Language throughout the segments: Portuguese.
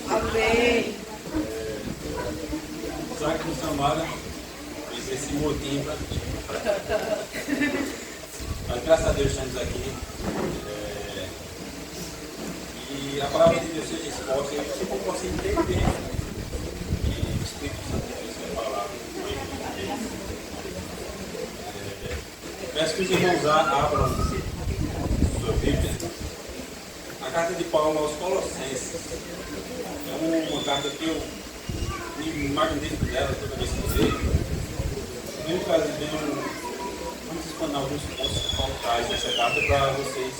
Amém. Isaac do Samara fez esse motim para mim. Mas graças a Deus estamos aqui. E a palavra de Deus seja exposta, e tipo, eu posso entender que o Espírito Santo de Deus vai falar com ele. Peço que os irmãos abram sua Bíblia. A carta de Paulo aos Colossenses. É uma carta que eu me magnífico dela toda vez que eu leio. Vamos explanar alguns pontos que Paulo traz nessa carta para vocês,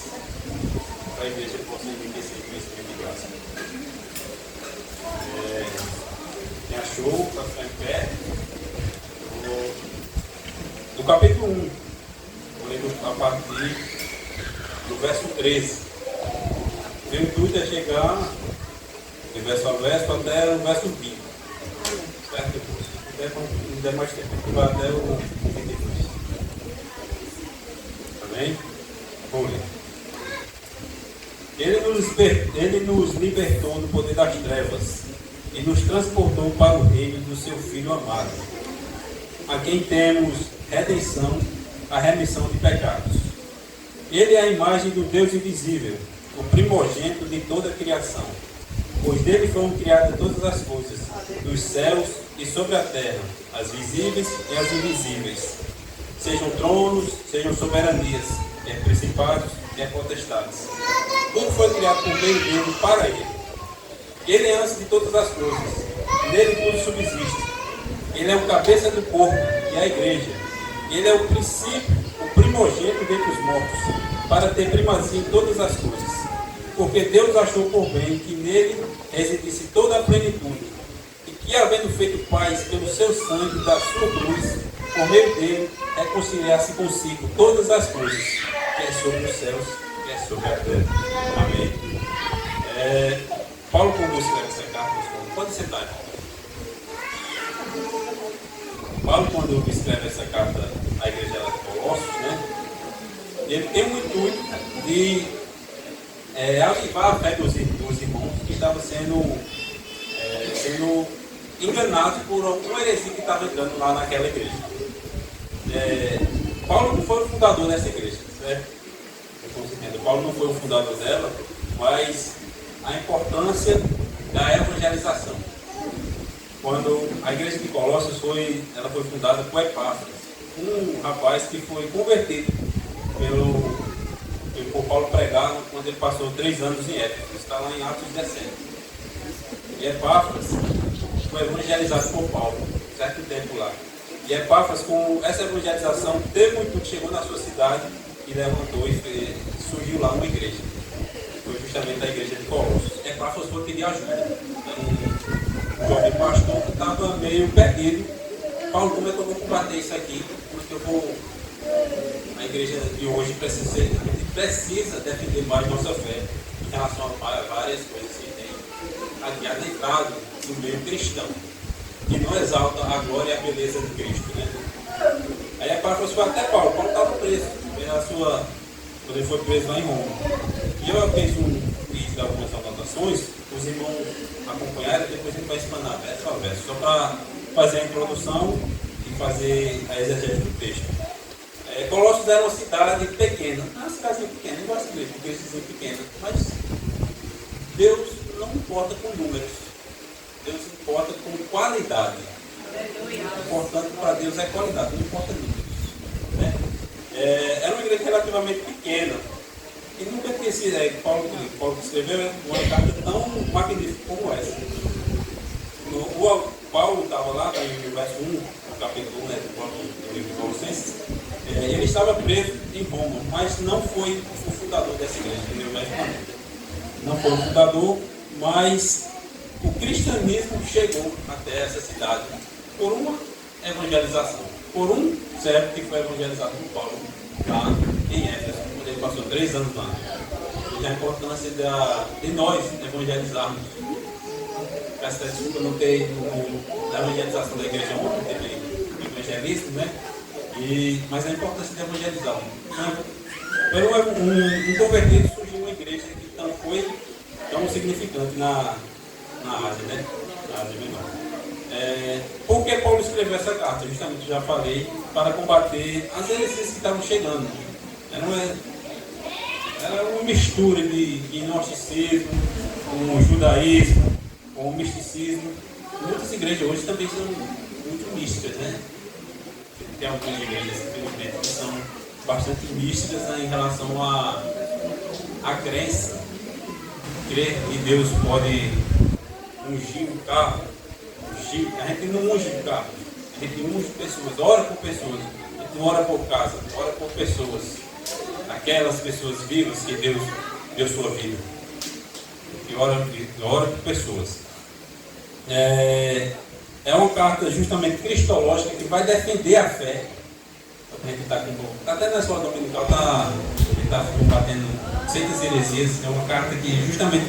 para a igreja possa enriquecer com esse tempo de graça. Quem achou, para ficar em pé, do capítulo 1, vou ler a partir do verso 13. Meu intuito é chegar de verso a verso até o verso 20. Certo? Não der mais tempo, vai até o 22. Amém? Vamos ler. Ele nos libertou do poder das trevas e nos transportou para o reino do seu Filho amado, a quem temos redenção, a remissão de pecados. Ele é a imagem do Deus invisível, o primogênito de toda a criação, pois dele foram criadas todas as coisas, dos céus e sobre a terra, as visíveis e as invisíveis, sejam tronos, sejam soberanias, principados e potestades. Tudo foi criado por meio dele e para ele. Ele é antes de todas as coisas, nele tudo subsiste. Ele é o cabeça do corpo, que é a igreja. Ele é o princípio, o primogênito dentre os mortos, para ter primazia em todas as coisas. Porque Deus achou por bem que nele residisse toda a plenitude, e que, havendo feito paz pelo seu sangue da sua cruz, por meio dele, reconciliasse consigo todas as coisas, que é sobre os céus, que é sobre a terra. Amém. Paulo, quando escreve essa carta, pode sentar, irmão. Paulo, quando escreve essa carta à igreja de Colossos, né, ele tem o intuito de avivar a fé dos irmãos que estavam sendo enganados por alguma heresia que estava entrando lá naquela igreja. Paulo não foi o fundador dessa igreja, certo? Paulo não foi o fundador dela, mas a importância da evangelização. Quando a igreja de Colossos foi fundada por Epáfras, um rapaz que foi convertido por Paulo pregar quando ele passou 3 anos em Éfeso. Está lá em Atos 17. E Epáfras foi evangelizado por Paulo, certo tempo lá. E Epáfras, com essa evangelização, teve um intuito, chegou na sua cidade e levantou e surgiu lá uma igreja. Foi justamente a igreja de Colossos. Epáfras foi pedir ajuda. Um jovem pastor que estava meio perdido. Paulo, como é que eu vou combater isso aqui? Como é que eu vou... A igreja de hoje precisa defender mais nossa fé em relação a várias coisas que tem aqui adentrado no meio cristão, que não exalta a glória e a beleza de Cristo, né? Aí a Epáfras foi até Paulo. Paulo estava preso quando ele foi preso lá em Roma. E eu fiz algumas anotações, os irmãos acompanharam, e depois a gente vai explanar verso a verso, só para fazer a introdução e fazer a exegese do texto. Colossos era uma cidade pequena, uma cidadezinha pequena, não gosto mesmo, porque eles dizem pequena, mas Deus não importa com números, Deus importa com qualidade. Importante para Deus é qualidade, não importa números. Né? Era uma igreja relativamente pequena, e nunca tinha sido, Paulo escreveu uma carta tão magnífica como essa. O Paulo estava lá, no verso 1, no capítulo 1, né, do livro de Colossenses. Ele estava preso em Roma, mas não foi o fundador dessa igreja, entendeu? Não foi o fundador, mas o cristianismo chegou até essa cidade por uma evangelização, por um servo que foi evangelizado por Paulo lá em Éfeso, quando ele passou 3 anos lá. E a importância de nós evangelizarmos. Peço desculpa não ter ido na evangelização da igreja ontem, teve evangelismo, né? Mas a importância de evangelizar. Pelo um convertido surgiu uma igreja que não foi tão significante na Ásia, né? Na Ásia Menor. Por que Paulo escreveu essa carta? Justamente já falei, para combater as heresias que estavam chegando. Era uma mistura de gnosticismo com judaísmo, com misticismo. Muitas igrejas hoje também são muito místicas, né? Tem algumas igrejas, infelizmente, que são bastante místicas, né, em relação à crença. Crer que Deus pode ungir o carro. A gente não unge o carro, a gente unge pessoas, ora por pessoas. A gente não ora por casa, ora por pessoas. Aquelas pessoas vivas que Deus deu sua vida. E ora por pessoas. É uma carta justamente cristológica que vai defender a fé. A gente está até na escola dominical, está combatendo seitas e heresias. É uma carta que justamente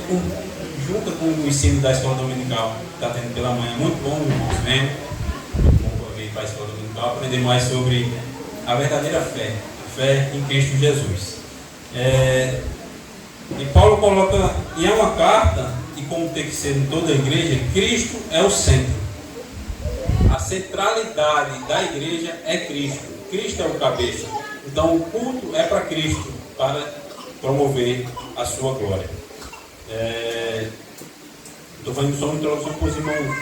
junta com o ensino da escola dominical, está tendo pela manhã. Muito bom, irmãos, venham. Muito bom vir para a escola dominical, aprender mais sobre a verdadeira fé, a fé em Cristo Jesus. E Paulo coloca, e é uma carta, e como tem que ser em toda a igreja, Cristo é o centro. A centralidade da igreja é Cristo. Cristo é o cabeça. Então o culto é para Cristo, para promover a sua glória. Estou fazendo só uma introdução para os irmãos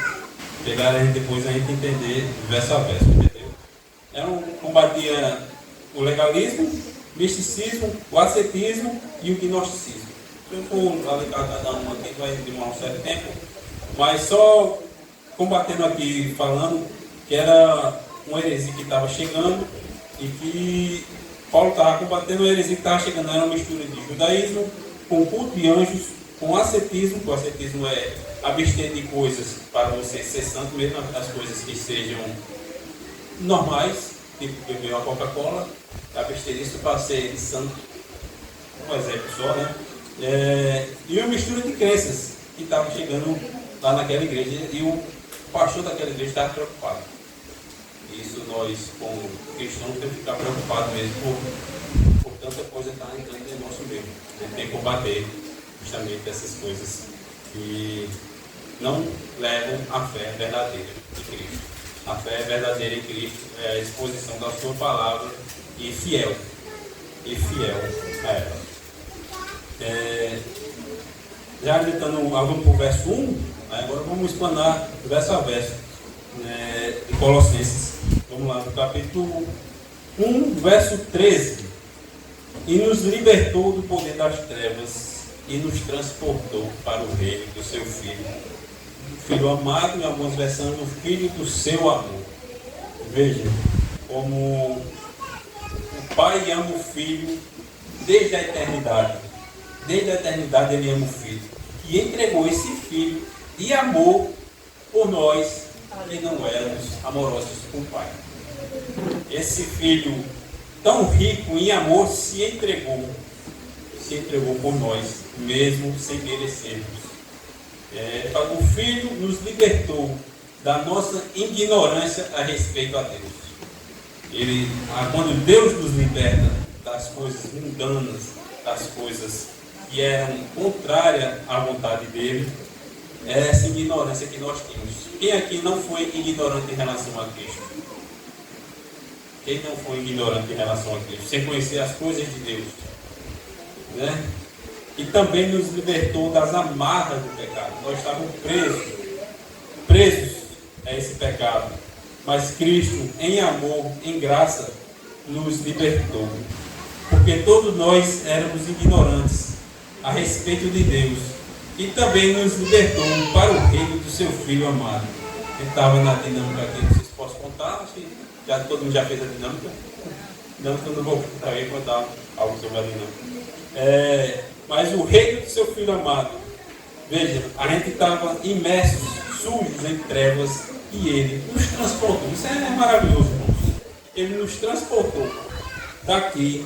pegarem depois a gente entender verso a verso, entendeu? Combatia o legalismo, misticismo, o ascetismo e o gnosticismo. Se eu for aplicar cada um aqui, vai demorar um certo tempo, mas só combatendo aqui, falando que era uma heresia que estava chegando e que Paulo estava combatendo a heresia que estava chegando. Era uma mistura de judaísmo com culto de anjos, com ascetismo, que o ascetismo é abster de coisas para você ser santo, mesmo as coisas que sejam normais, tipo beber uma Coca-Cola, abster disso para ser santo, um exemplo só, né? E uma mistura de crenças que estavam chegando lá naquela igreja, e o pastor daquela igreja estava preocupado. Isso nós, como cristãos, temos que ficar preocupados mesmo por tanta coisa que está entrando em nosso meio. A gente tem que combater justamente essas coisas que não levam à fé verdadeira em Cristo. A fé verdadeira em Cristo é a exposição da sua palavra e fiel a ela. Já adiantando algo para o verso 1, agora vamos explanar verso a verso, de Colossenses. Vamos lá, no capítulo 1, verso 13. E nos libertou do poder das trevas e nos transportou para o reino do seu Filho. Filho amado, em algumas versões, o Filho do seu amor. Veja, como o Pai ama o Filho desde a eternidade. Desde a eternidade ele ama o Filho. E entregou esse Filho de amor por nós que não éramos amorosos com o Pai. Esse Filho tão rico em amor se entregou por nós, mesmo sem merecermos. O Filho nos libertou da nossa ignorância a respeito a Deus. Quando Deus nos liberta das coisas mundanas, das coisas que eram contrárias à vontade dele, é essa ignorância que nós temos. Quem aqui não foi ignorante em relação a Cristo? Quem não foi ignorante em relação a Cristo? Sem conhecer as coisas de Deus, né? E também nos libertou das amarras do pecado. Nós estávamos presos a esse pecado. Mas Cristo, em amor, em graça, nos libertou. Porque todos nós éramos ignorantes a respeito de Deus. E também nos libertou para o reino do seu Filho amado. Ele estava na dinâmica aqui, não sei se posso contar, acho que todo mundo já fez a dinâmica. Não, eu não vou contar algo sobre a dinâmica. Mas o reino do seu Filho amado. Veja, a gente estava imersos, sujos em trevas, e ele nos transportou. Isso é maravilhoso, irmãos. Ele nos transportou daqui,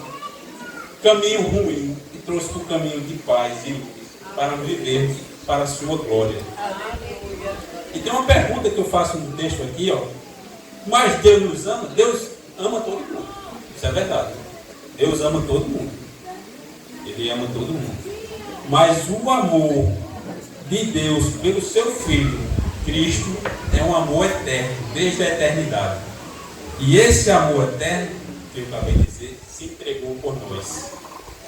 caminho ruim, e trouxe para o caminho de paz e luz, para vivermos para a sua glória. E tem uma pergunta que eu faço no texto aqui, mas Deus nos ama? Deus ama todo mundo. Isso é verdade. Deus ama todo mundo. Ele ama todo mundo. Mas o amor de Deus pelo seu Filho, Cristo, é um amor eterno, desde a eternidade. E esse amor eterno, que eu acabei de dizer, se entregou por nós,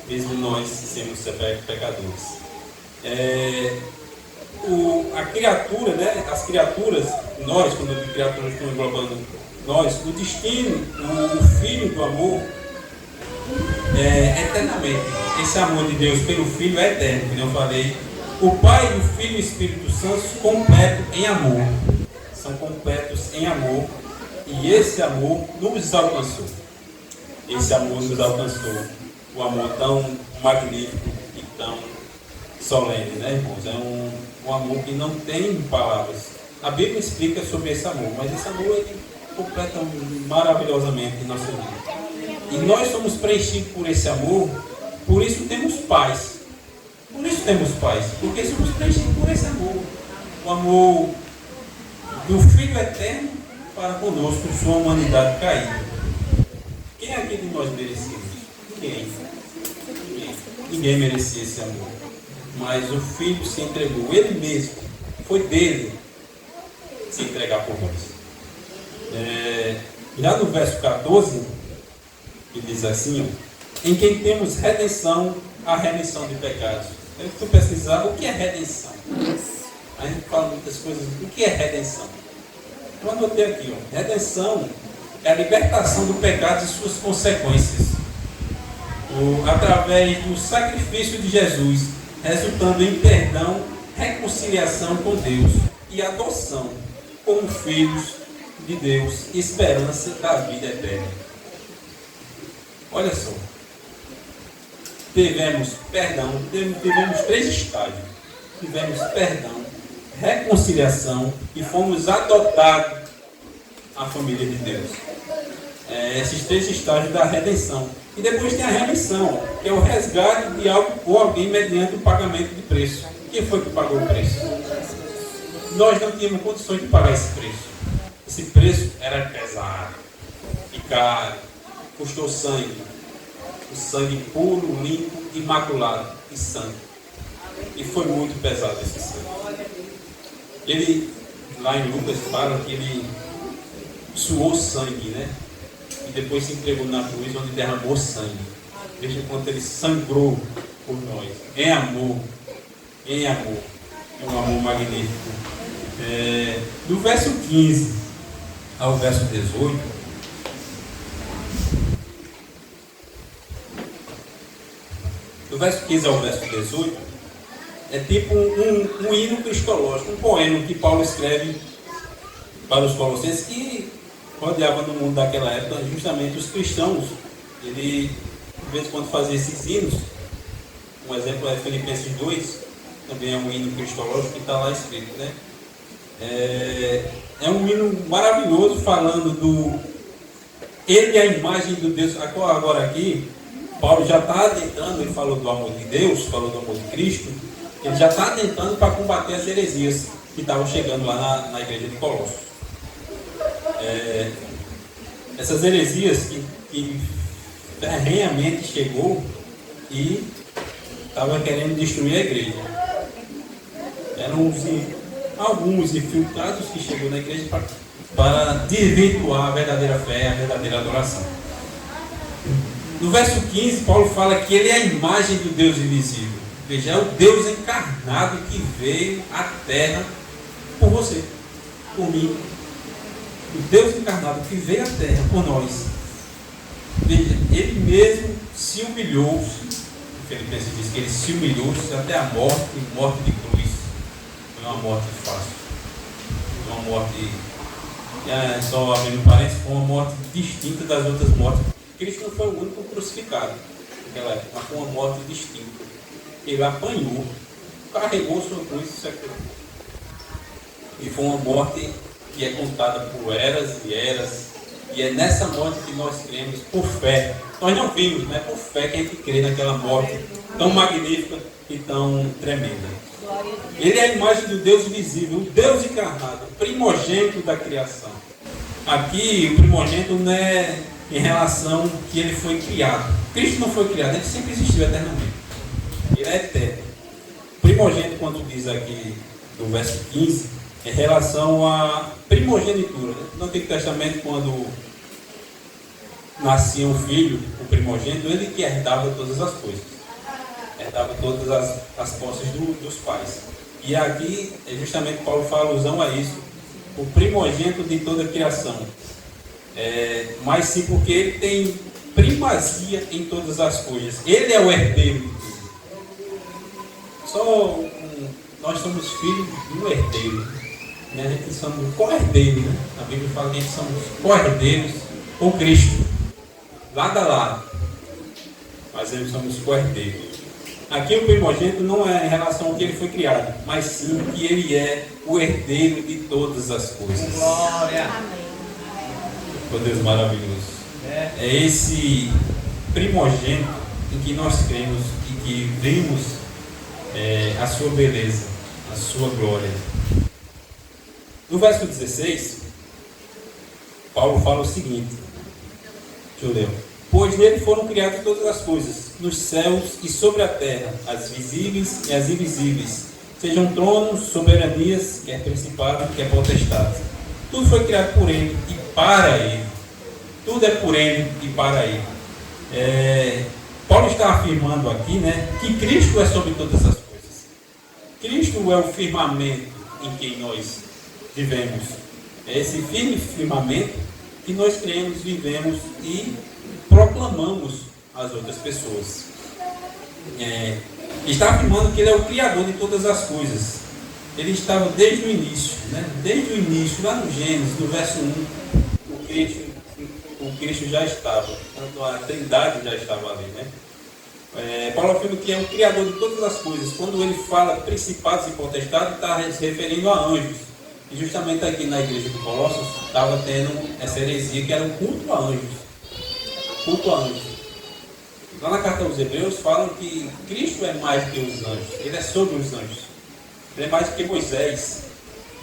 mesmo nós sermos pecadores. A criatura, né? As criaturas, nós, quando eu digo criaturas, estamos englobando nós, o destino, o Filho do amor, eternamente. Esse amor de Deus pelo Filho é eterno, como eu falei. O Pai, o Filho e o Espírito Santo completos em amor. São completos em amor. E esse amor nos alcançou. Esse amor nos alcançou. O amor tão magnífico e tão solene, né, irmãos? É um amor que não tem palavras. A Bíblia explica sobre esse amor, mas esse amor ele completa maravilhosamente em nossa vida. E nós somos preenchidos por esse amor, por isso temos paz. Por isso temos paz, porque somos preenchidos por esse amor. O amor do Filho eterno para conosco, sua humanidade caída. Quem aqui de nós merecia isso? Ninguém merecia esse amor. Mas o Filho se entregou, ele mesmo, foi dele se entregar por nós. Já no verso 14, que diz assim, em quem temos redenção, a remissão de pecados. Eu fui pesquisar o que é redenção. A gente fala muitas coisas, o que é redenção? Eu anotei aqui, redenção é a libertação do pecado e suas consequências, através do sacrifício de Jesus, resultando em perdão, reconciliação com Deus e adoção como filhos de Deus, esperança da vida eterna. Olha só, tivemos perdão, tivemos 3 estágios. Tivemos perdão, reconciliação e fomos adotados à família de Deus. Esses 3 estágios da redenção. E depois tem a remissão, que é o resgate de algo ou alguém mediante o pagamento de preço. Quem foi que pagou o preço? Nós não tínhamos condições de pagar esse preço. Esse preço era pesado e caro, custou sangue. O sangue puro, limpo, imaculado e santo. E foi muito pesado esse sangue. Ele, lá em Lucas, fala que ele suou sangue, né? E depois se entregou na cruz, onde derramou sangue. Veja quanto ele sangrou por nós. Em amor. Em amor. É um amor magnífico. Do verso 15 ao verso 18, do verso 15 ao verso 18, é tipo um hino cristológico, um poema que Paulo escreve para os colossenses, que rodeava no mundo daquela época justamente os cristãos. Ele, de vez em quando, fazia esses hinos. Um exemplo é Filipenses 2, também é um hino cristológico que está lá escrito, né? É um hino maravilhoso, falando do ele é a imagem do Deus. Agora aqui Paulo já está adentrando, ele falou do amor de Deus, falou do amor de Cristo, ele já está adentrando para combater as heresias que estavam chegando lá na igreja de Colossos. Essas heresias que ferrenhamente chegou e estava querendo destruir a igreja. Eram alguns infiltrados que chegou na igreja para desvirtuar a verdadeira fé, a verdadeira adoração. No verso 15, Paulo fala que ele é a imagem do Deus invisível. Veja, é o Deus encarnado que veio à terra por você, por mim. O Deus encarnado que veio à terra por nós. Veja, ele mesmo se humilhou. O Filipenses diz que ele se humilhou até a morte de cruz. Não é uma morte fácil. Não é uma morte, só abrindo parênteses, foi uma morte distinta das outras mortes. Cristo não foi o único crucificado naquela época, mas foi uma morte distinta. Ele apanhou, carregou sua cruz e sacrificou. E foi uma morte que é contada por eras e eras. E é nessa morte que nós cremos por fé. Nós não vimos, mas por fé que a gente crê naquela morte tão magnífica e tão tremenda. Ele é a imagem do Deus invisível, o Deus encarnado, o primogênito da criação. Aqui, o primogênito não é em relação que ele foi criado. Cristo não foi criado, ele sempre existiu eternamente. Ele é eterno. O primogênito, quando diz aqui no verso 15, em relação à primogenitura. Né? No Antigo Testamento, quando nascia um filho, o primogênito, ele que herdava todas as coisas. Herdava todas as posses dos pais. E aqui, justamente, Paulo faz alusão a isso, o primogênito de toda a criação. Mas sim porque ele tem primazia em todas as coisas. Ele é o herdeiro de tudo. Nós somos filhos do herdeiro. Né? A gente somos co-herdeiros. Né? A Bíblia fala que a gente somos co-herdeiros com Cristo. Lado a lado. Mas nós somos co-herdeiros. Aqui o primogênito não é em relação ao que ele foi criado, mas sim que ele é o herdeiro de todas as coisas. Glória! Oh, Deus maravilhoso. É esse primogênito em que nós cremos e que vimos a sua beleza, a sua glória. No verso 16, Paulo fala o seguinte, deixa eu ler. Pois nele foram criadas todas as coisas, nos céus e sobre a terra, as visíveis e as invisíveis, sejam tronos, soberanias, quer principado, quer potestade. Tudo foi criado por ele e para ele. Tudo é por ele e para ele. Paulo está afirmando aqui, né, que Cristo é sobre todas as coisas. Cristo é o firmamento em que nós vivemos. É esse firme firmamento que nós cremos, vivemos e proclamamos às outras pessoas. Está afirmando que ele é o Criador de todas as coisas. Ele estava desde o início, né? Desde o início, lá no Gênesis, no verso 1, o Cristo já estava, a Trindade já estava ali, né? Paulo afirma que é o Criador de todas as coisas. Quando ele fala principados e potestades, está se referindo a anjos. E justamente aqui na igreja de Colossos estava tendo essa heresia que era o culto a anjos. Culto a anjos. Lá na carta aos Hebreus falam que Cristo é mais do que os anjos. Ele é sobre os anjos. Ele é mais do que Moisés,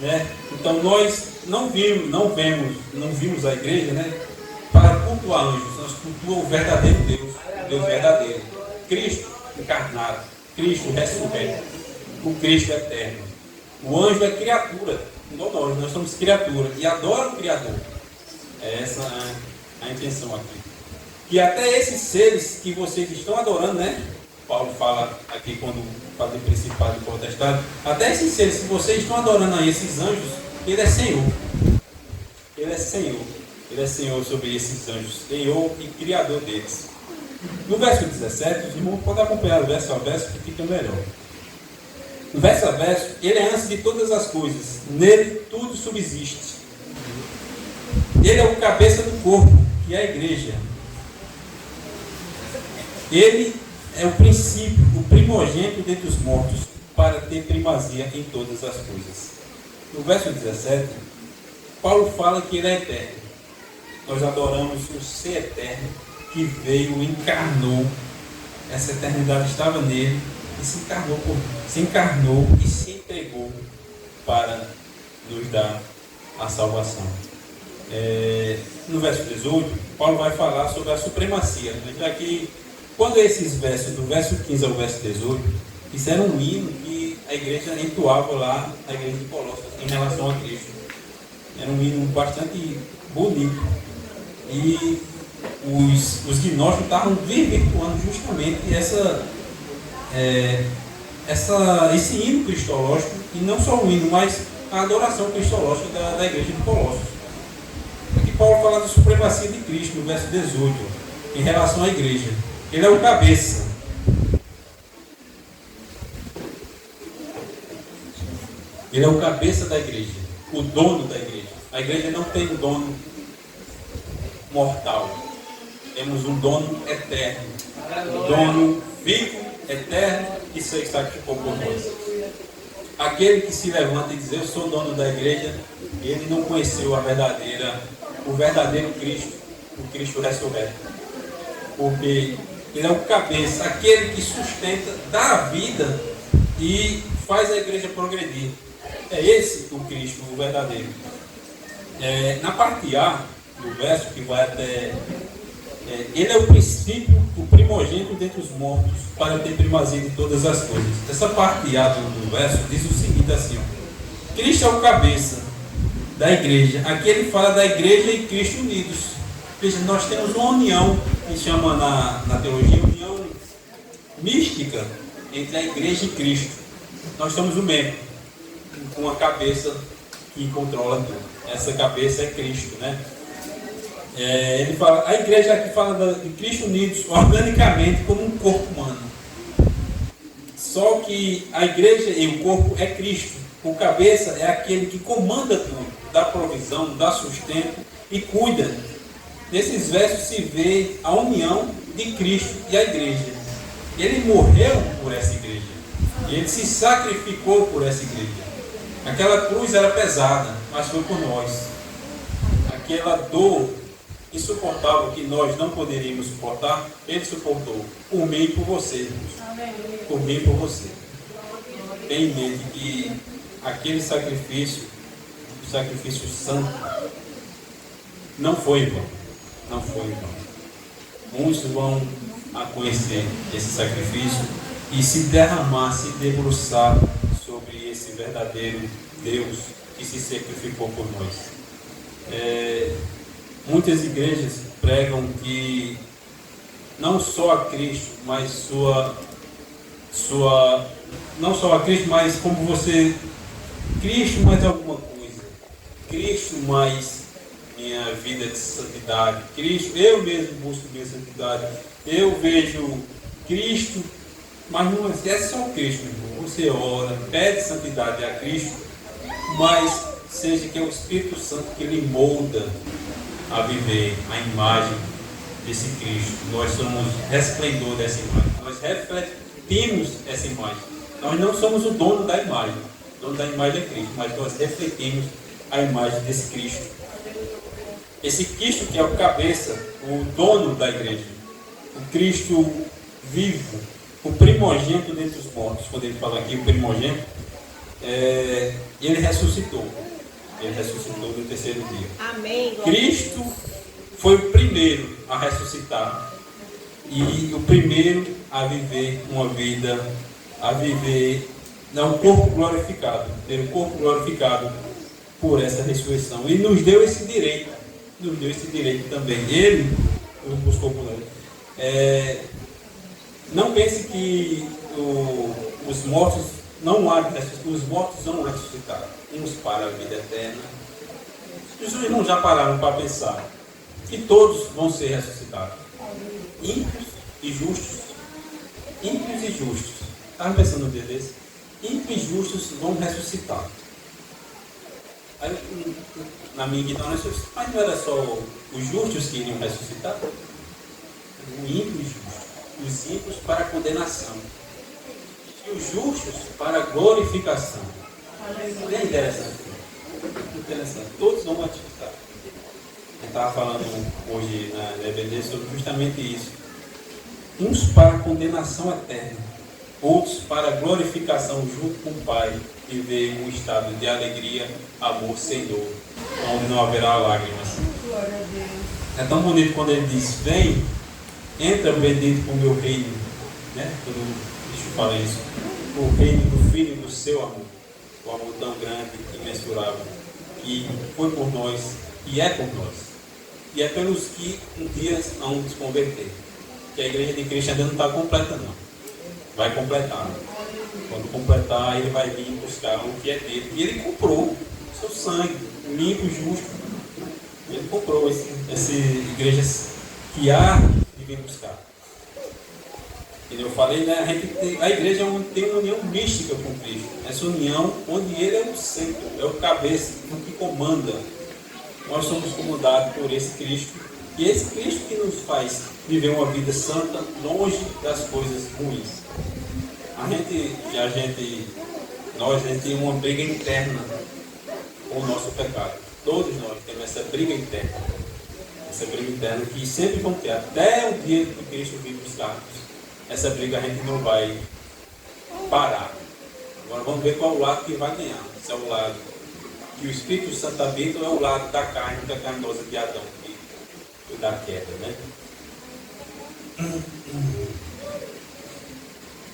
né? Então nós não vimos a igreja, né, para cultuar anjos. Nós cultuamos o verdadeiro Deus, o Deus verdadeiro. Cristo encarnado, Cristo ressurreto, o Cristo eterno. O anjo é criatura, não nós somos criatura e adora o Criador. Essa é a intenção aqui. Que até esses seres que vocês estão adorando, né? Paulo fala aqui quando fala de principado e potestade, até esses seres que vocês estão adorando aí, esses anjos, ele é Senhor. Ele é Senhor. Ele é Senhor sobre esses anjos, Senhor e Criador deles. No verso 17, os irmãos podem acompanhar o verso a verso que fica melhor. No verso a verso, ele é antes de todas as coisas, nele tudo subsiste. Ele é o cabeça do corpo, que é a igreja. Ele é o princípio, o primogênito dentre os mortos, para ter primazia em todas as coisas. No verso 17, Paulo fala que ele é eterno. Nós adoramos o ser eterno que veio, encarnou. Essa eternidade estava nele e se encarnou e se entregou para nos dar a salvação. No verso 18, Paulo vai falar sobre a supremacia. Já que quando esses versos, do verso 15 ao verso 18, isso era um hino que a igreja entoava lá na igreja de Colossos em relação a Cristo. Era um hino bastante bonito. E os gnósticos estavam virtuando justamente esse hino cristológico, e não só o hino, mas a adoração cristológica da igreja de Colossos. Aqui Paulo fala da supremacia de Cristo no verso 18, em relação à igreja. Ele é o cabeça. Ele é o cabeça da igreja, o dono da igreja. A igreja não tem um dono mortal. Temos um dono eterno. Um dono vivo, eterno, que se sacrificou por nós. Aquele que se levanta e diz, eu sou dono da igreja, ele não conheceu o verdadeiro Cristo, o Cristo ressurreto. Porque ele é o cabeça, aquele que sustenta, dá a vida e faz a igreja progredir. É esse o Cristo, o verdadeiro. Na parte A do verso, que vai até... ele é o princípio, o primogênito dentre os mortos, para ter primazia de todas as coisas. Essa parte A do verso diz o seguinte assim, ó, Cristo é o cabeça da igreja. Aqui ele fala da igreja e Cristo unidos. Veja, nós temos uma união, que chama na teologia, união mística entre a igreja e Cristo. Nós somos o membro, com a cabeça que controla tudo. Essa cabeça é Cristo, né? Ele fala, a igreja aqui fala de Cristo unidos organicamente como um corpo humano. Só que a igreja e o corpo é Cristo. O cabeça é aquele que comanda tudo, dá provisão, dá sustento e cuida. Nesses versos se vê a união de Cristo e a igreja. Ele morreu por essa igreja. E ele se sacrificou por essa igreja. Aquela cruz era pesada, mas foi por nós. Aquela dor insuportável que nós não poderíamos suportar, ele suportou por mim e por você. Por mim e por você. Tenha em mente que aquele sacrifício, o sacrifício santo, não foi em vão. Não foi em vão. Muitos vão a conhecer esse sacrifício e se derramar, se debruçar sobre esse verdadeiro Deus que se sacrificou por nós. Muitas igrejas pregam que não só a Cristo, mas não só a Cristo, mas como você, Cristo mais alguma coisa, Cristo mais minha vida de santidade, Cristo, eu mesmo busco minha santidade, eu vejo Cristo, mas não é só Cristo, irmão. Você ora, pede santidade a Cristo, mas seja que é o Espírito Santo que lhe molda a viver a imagem desse Cristo. Nós somos resplendor dessa imagem, nós refletimos essa imagem. Nós não somos o dono da imagem, o dono da imagem é Cristo, mas nós refletimos a imagem desse Cristo. Esse Cristo que é o cabeça, o dono da igreja, o Cristo vivo, o primogênito dentre os mortos. Quando ele fala aqui o primogênito, ele ressuscitou. Ele ressuscitou no terceiro dia. Amém. Cristo foi o primeiro a ressuscitar e o primeiro a viver uma vida, um corpo glorificado, ter um corpo glorificado por essa ressurreição. E nos deu esse direito também. Ele nos buscou por nós. Não pense que os mortos não há, os mortos vão ressuscitar, uns para a vida eterna. Os irmãos já pararam para pensar que todos vão ser ressuscitados, ímpios e justos. Ímpios e justos. Estava pensando no dia desse? Ímpios e justos vão ressuscitar. Aí, na minha ignorância, mas não era só os justos que iriam ressuscitar? O ímpio e justo. Os ímpios para a condenação. E os justos para a glorificação. É interessante. Todos vão ressuscitar. Eu estava falando hoje na EBD sobre justamente isso. Uns para a condenação eterna, outros para a glorificação junto com o Pai, e ver um estado de alegria, amor sem dor, onde não haverá lágrimas. É tão bonito quando ele diz: vem, entra bendito para o meu reino, né? Deixa eu falar isso. O reino do Filho e do seu amor, o amor tão grande, imensurável, que foi por nós e é por nós, e é pelos que um dia vão se converter. Que a igreja de Cristo ainda não está completa, não. Vai completar. Quando completar, ele vai vir buscar o que é dele. E ele comprou seu sangue, limpo e justo. Ele comprou essa igreja que há de vir buscar. E eu falei, né? A igreja tem uma união mística com Cristo. Essa união onde ele é o centro, é o cabeça, o que comanda. Nós somos comandados por esse Cristo. E esse Cristo que nos faz viver uma vida santa, longe das coisas ruins. Nós temos uma briga interna com o nosso pecado. Todos nós temos essa briga interna. Essa briga interna que sempre vão ter, até o dia que Cristo vir buscar. Essa briga a gente não vai parar. Agora vamos ver qual o lado que vai ganhar. Se é o lado que o Espírito Santo habita ou é o lado da carne pecaminosa de Adão, da queda, né?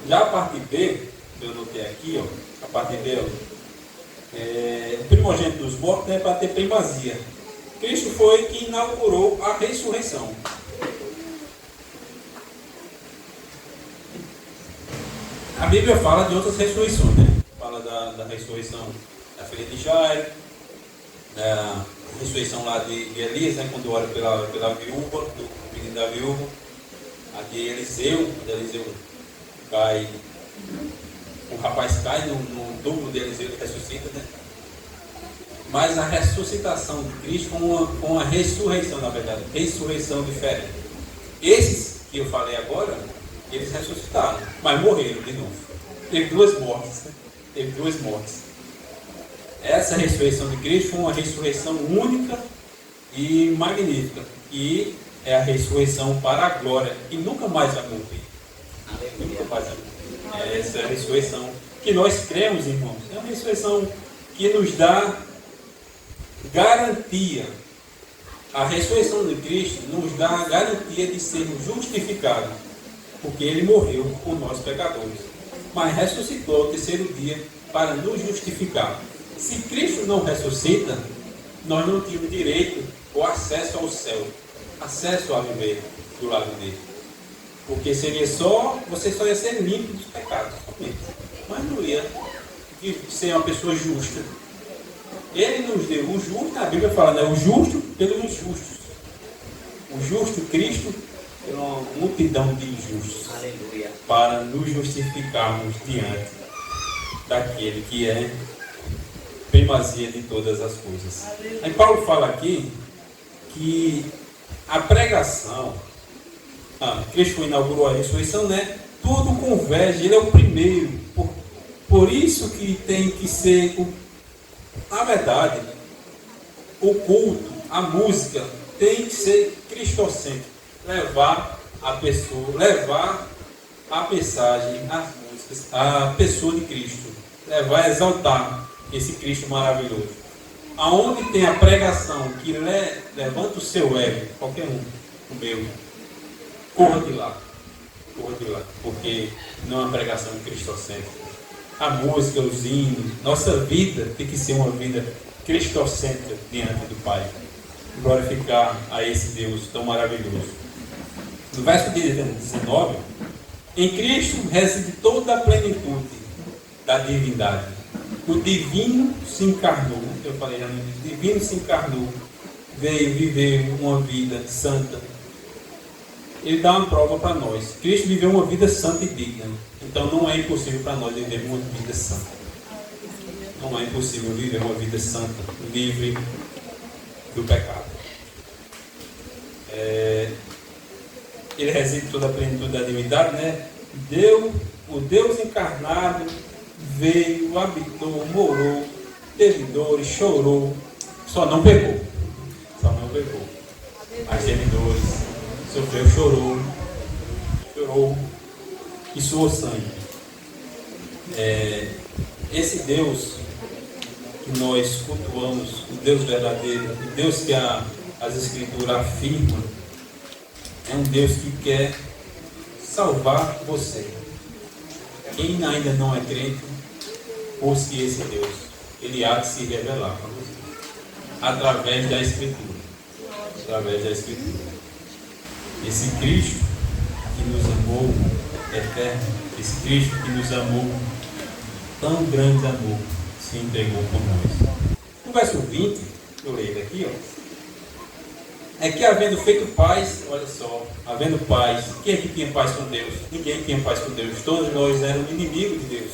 Já a parte B, que eu notei aqui, ó, a parte B, o primogênito dos mortos é para ter primazia. Cristo foi que inaugurou a ressurreição. A Bíblia fala de outras ressurreições, né? Fala da ressurreição da filha de Jairo, da ressurreição lá de Elias, né? Quando ora pela viúva, do menino da viúva. A de Eliseu, quando Eliseu cai, o rapaz cai no duplo de Eliseu, ele ressuscita, né? Mas a ressuscitação de Cristo com uma ressurreição, na verdade, ressurreição diferente. Esses que eu falei agora, eles ressuscitaram, mas morreram de novo. Teve duas mortes, né? Teve duas mortes. Essa ressurreição de Cristo foi uma ressurreição única e magnífica. E é a ressurreição para a glória, e nunca mais vai morrer. Nunca mais vai morrer. Essa é a ressurreição que nós cremos, irmãos. É uma ressurreição que nos dá garantia. A ressurreição de Cristo nos dá a garantia de sermos justificados, porque Ele morreu por nós pecadores, mas ressuscitou ao terceiro dia para nos justificar. Se Cristo não ressuscita, nós não tínhamos direito ou acesso ao céu, acesso a viver do lado dele, porque seria você só ia ser limpo dos pecados somente, mas não ia ser uma pessoa justa. Ele nos deu o justo, a Bíblia fala, né? O justo pelos justos. O justo Cristo pela uma multidão de injustos. Aleluia. Para nos justificarmos diante daquele que é primazia de todas as coisas. Aleluia. Aí Paulo fala aqui que a pregação, Cristo inaugurou a ressurreição, né? Tudo converge, ele é o primeiro. Por isso que tem que ser na verdade, o culto, a música tem que ser cristocêntrico, levar a pessoa, levar a mensagem, as músicas, a pessoa de Cristo, levar a exaltar esse Cristo maravilhoso. Aonde tem a pregação que levanta o seu ego, qualquer um, o meu, corra de lá, porque não é uma pregação cristocêntrica. A música, os hinos, nossa vida tem que ser uma vida cristocêntrica diante do Pai. Glorificar a esse Deus tão maravilhoso. No verso 19, em Cristo reside toda a plenitude da divindade. O divino se encarnou, eu falei já no início, o divino se encarnou, veio viver uma vida santa. Ele dá uma prova para nós. Cristo viveu uma vida santa e digna. Então não é impossível para nós viver uma vida santa. Não é impossível viver uma vida santa, livre do pecado. Ele reside toda a plenitude da divindade, né? O Deus encarnado veio, habitou, morou, teve dores, chorou, só não pecou. Mas teve dores, sofreu, chorou e suou sangue. Esse Deus que nós cultuamos, o Deus verdadeiro, o Deus que as Escrituras afirmam, é um Deus que quer salvar você. Quem ainda não é crente, busque esse Deus. Ele há de se revelar para você através da Escritura. Esse Cristo que nos amou eterno, esse Cristo que nos amou, tão grande amor, se entregou por nós. No verso 20, eu leio daqui, é que havendo feito paz, olha só, havendo paz, quem é que tinha paz com Deus? Ninguém tinha paz com Deus, todos nós éramos inimigos de Deus.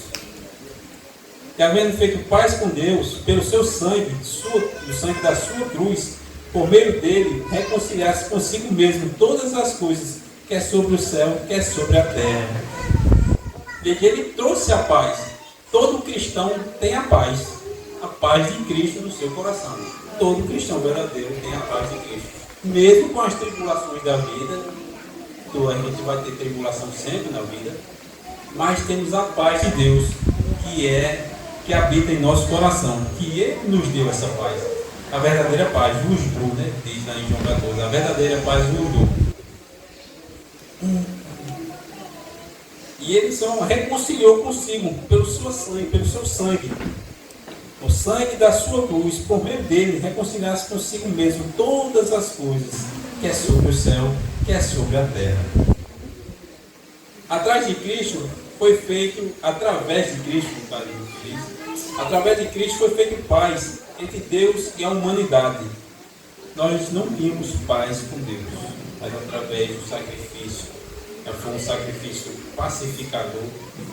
E havendo feito paz com Deus, pelo seu sangue, o sangue da sua cruz, por meio dele, reconciliar-se consigo mesmo todas as coisas, que é sobre o céu, que é sobre a terra. E ele trouxe a paz. Todo cristão tem a paz de Cristo no seu coração. Todo cristão verdadeiro tem a paz de Cristo. Mesmo com as tribulações da vida, a gente vai ter tribulação sempre na vida, mas temos a paz de Deus, que habita em nosso coração, que Ele nos deu essa paz. A verdadeira paz vos dou, né? Diz lá em João 14, a verdadeira paz vos dou. E ele só reconciliou consigo pelo seu sangue. O sangue da sua cruz, por meio dele, reconciliasse consigo mesmo todas as coisas, que é sobre o céu, que é sobre a terra. Através de Cristo foi feito paz entre Deus e a humanidade. Nós não tínhamos paz com Deus, mas através do sacrifício. Foi um sacrifício pacificador,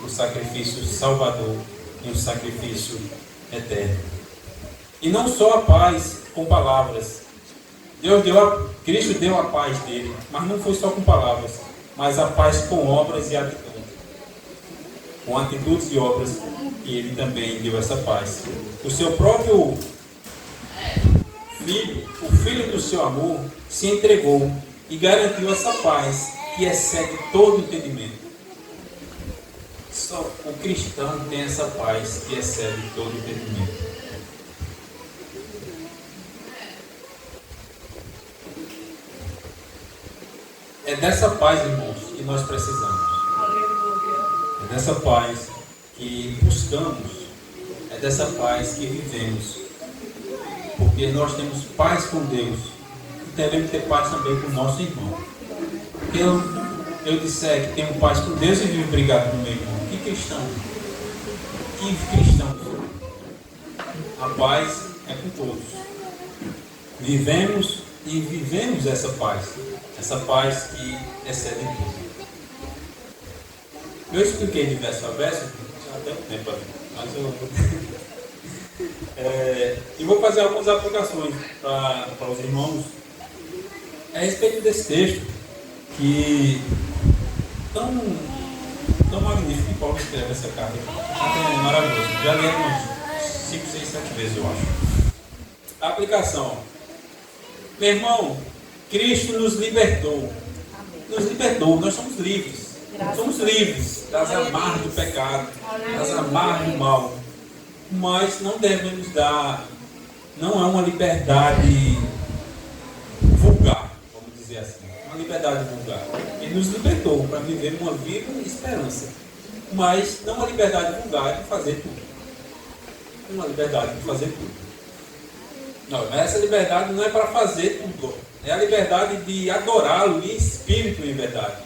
um sacrifício salvador e um sacrifício eterno. E não só a paz com palavras. Cristo deu a paz dele, mas não foi só com palavras, mas a paz com obras e atitudes. Com atitudes e obras, e ele também deu essa paz. O seu próprio filho, o filho do seu amor, se entregou e garantiu essa paz que excede todo entendimento. Só o cristão tem essa paz que excede todo entendimento. É dessa paz, irmãos, que nós precisamos. É dessa paz que buscamos. É dessa paz que vivemos. Porque nós temos paz com Deus e devemos ter paz também com o nosso irmão. Porque eu disser que tenho paz com Deus e vivo brigado com o meu irmão. Que cristão? Que cristão? A paz é com todos. Vivemos e vivemos essa paz. Essa paz que excede tudo. Eu expliquei de verso a verso, já deu tempo ali, mas e vou fazer algumas aplicações para os irmãos a respeito desse texto que tão magnífico que Paulo escreve essa carta. É maravilhoso. Já li umas 5, 6, 7 vezes, eu acho. A aplicação. Meu irmão, Cristo nos libertou. Nos libertou, nós somos livres. Somos livres das amarras do pecado, das amarras do mal. Mas não devemos dar, não é uma liberdade vulgar, vamos dizer assim. Uma liberdade vulgar. Ele nos libertou para viver uma vida de esperança. Mas não uma liberdade vulgar de fazer tudo. Uma liberdade de fazer tudo. Não, essa liberdade não é para fazer tudo. É a liberdade de adorá-lo em espírito e em verdade.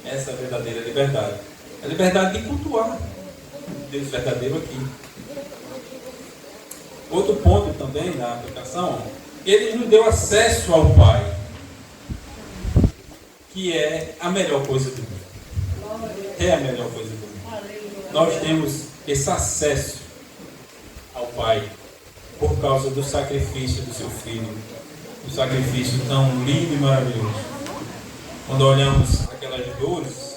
Essa é a verdadeira liberdade. É a liberdade de cultuar Deus verdadeiro aqui. Outro ponto também na aplicação, ele nos deu acesso ao Pai, que é a melhor coisa do mundo. É a melhor coisa do mundo. Nós temos esse acesso ao Pai por causa do sacrifício do seu Filho. Um sacrifício tão lindo e maravilhoso. Quando olhamos aquelas dores,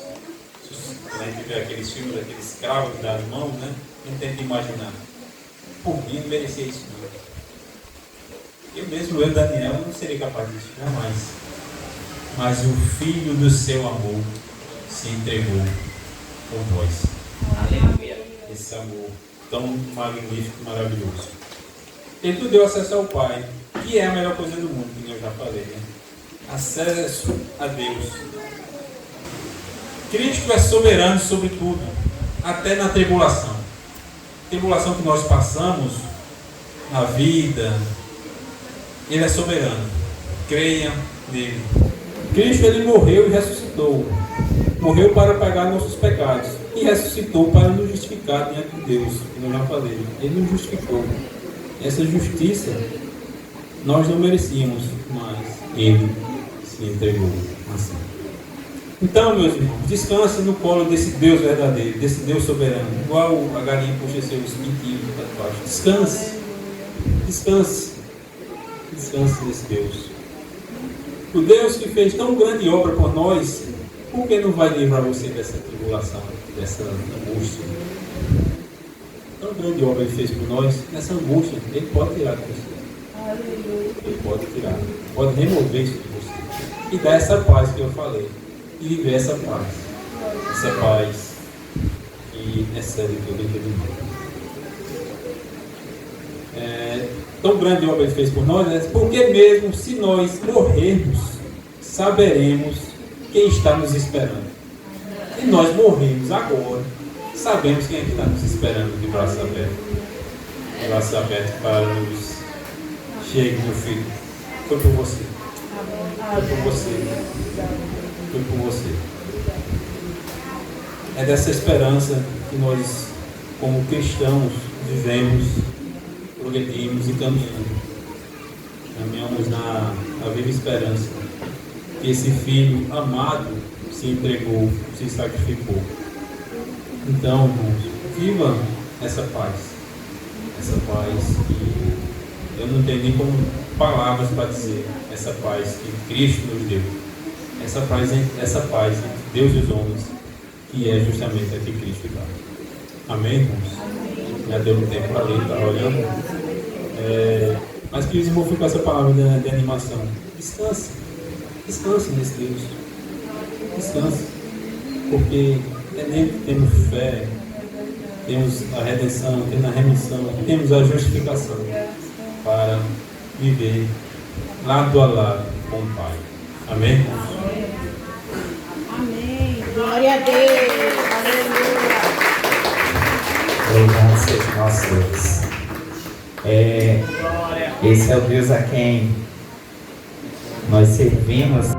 quando a gente vê aqueles filmes, aqueles escravos das mãos, né? A gente tenta imaginar. Por mim, não merecia isso não. Eu, Daniel, não seria capaz disso, jamais. Mas o Filho do seu amor se entregou por nós. Aleluia. Esse amor tão magnífico e maravilhoso. Ele nos deu acesso ao Pai, que é a melhor coisa do mundo, como eu já falei, né? Acesso a Deus. Cristo é soberano sobre tudo, até na tribulação. Tribulação que nós passamos na vida, Ele é soberano. Creia nele. Cristo, Ele morreu e ressuscitou. Morreu para pagar nossos pecados e ressuscitou para nos justificar diante de Deus, como eu já falei. Ele nos justificou. Essa justiça nós não merecíamos, mas Ele se entregou assim. Então, meus irmãos, descanse no colo desse Deus verdadeiro, desse Deus soberano, igual a galinha puxa seus pintinhos para baixo. Descanse, descanse, descanse nesse Deus. O Deus que fez tão grande obra por nós, por que não vai livrar você dessa tribulação, dessa angústia? Tão grande obra Ele fez por nós, nessa angústia, Ele pode tirar de você. Ele pode tirar, pode remover isso de você. E dar essa paz que eu falei. E viver essa paz. Essa paz que excede todo entendimento. Tão grande obra Ele fez por nós, porque mesmo se nós morrermos, saberemos quem está nos esperando. e nós morremos agora, sabemos quem é que está nos esperando de braços abertos. De braços abertos para nos chegue, meu filho. Foi por você. Foi por você. Foi por você. É dessa esperança que nós, como cristãos, vivemos, progredimos e caminhamos. Caminhamos na viva esperança que esse Filho amado se entregou, se sacrificou. Então, irmãos, viva essa paz. Essa paz que eu não tenho nem como palavras para dizer. Essa paz que Cristo nos deu. Essa paz entre Deus e os homens, que é justamente a que Cristo dá. Amém, irmãos? Já deu um tempo para ler, estava olhando. Mas que os irmãos ficam com essa palavra de animação. Descanse. Descanse nesse Deus. Descanse. Porque é nele que temos fé, temos a redenção, temos a remissão, temos a justificação para viver lado a lado com o Pai. Amém, irmãos? Amém. Glória a Deus. Aleluia. Louvado seja o nosso Deus. Esse é o Deus a quem nós servimos.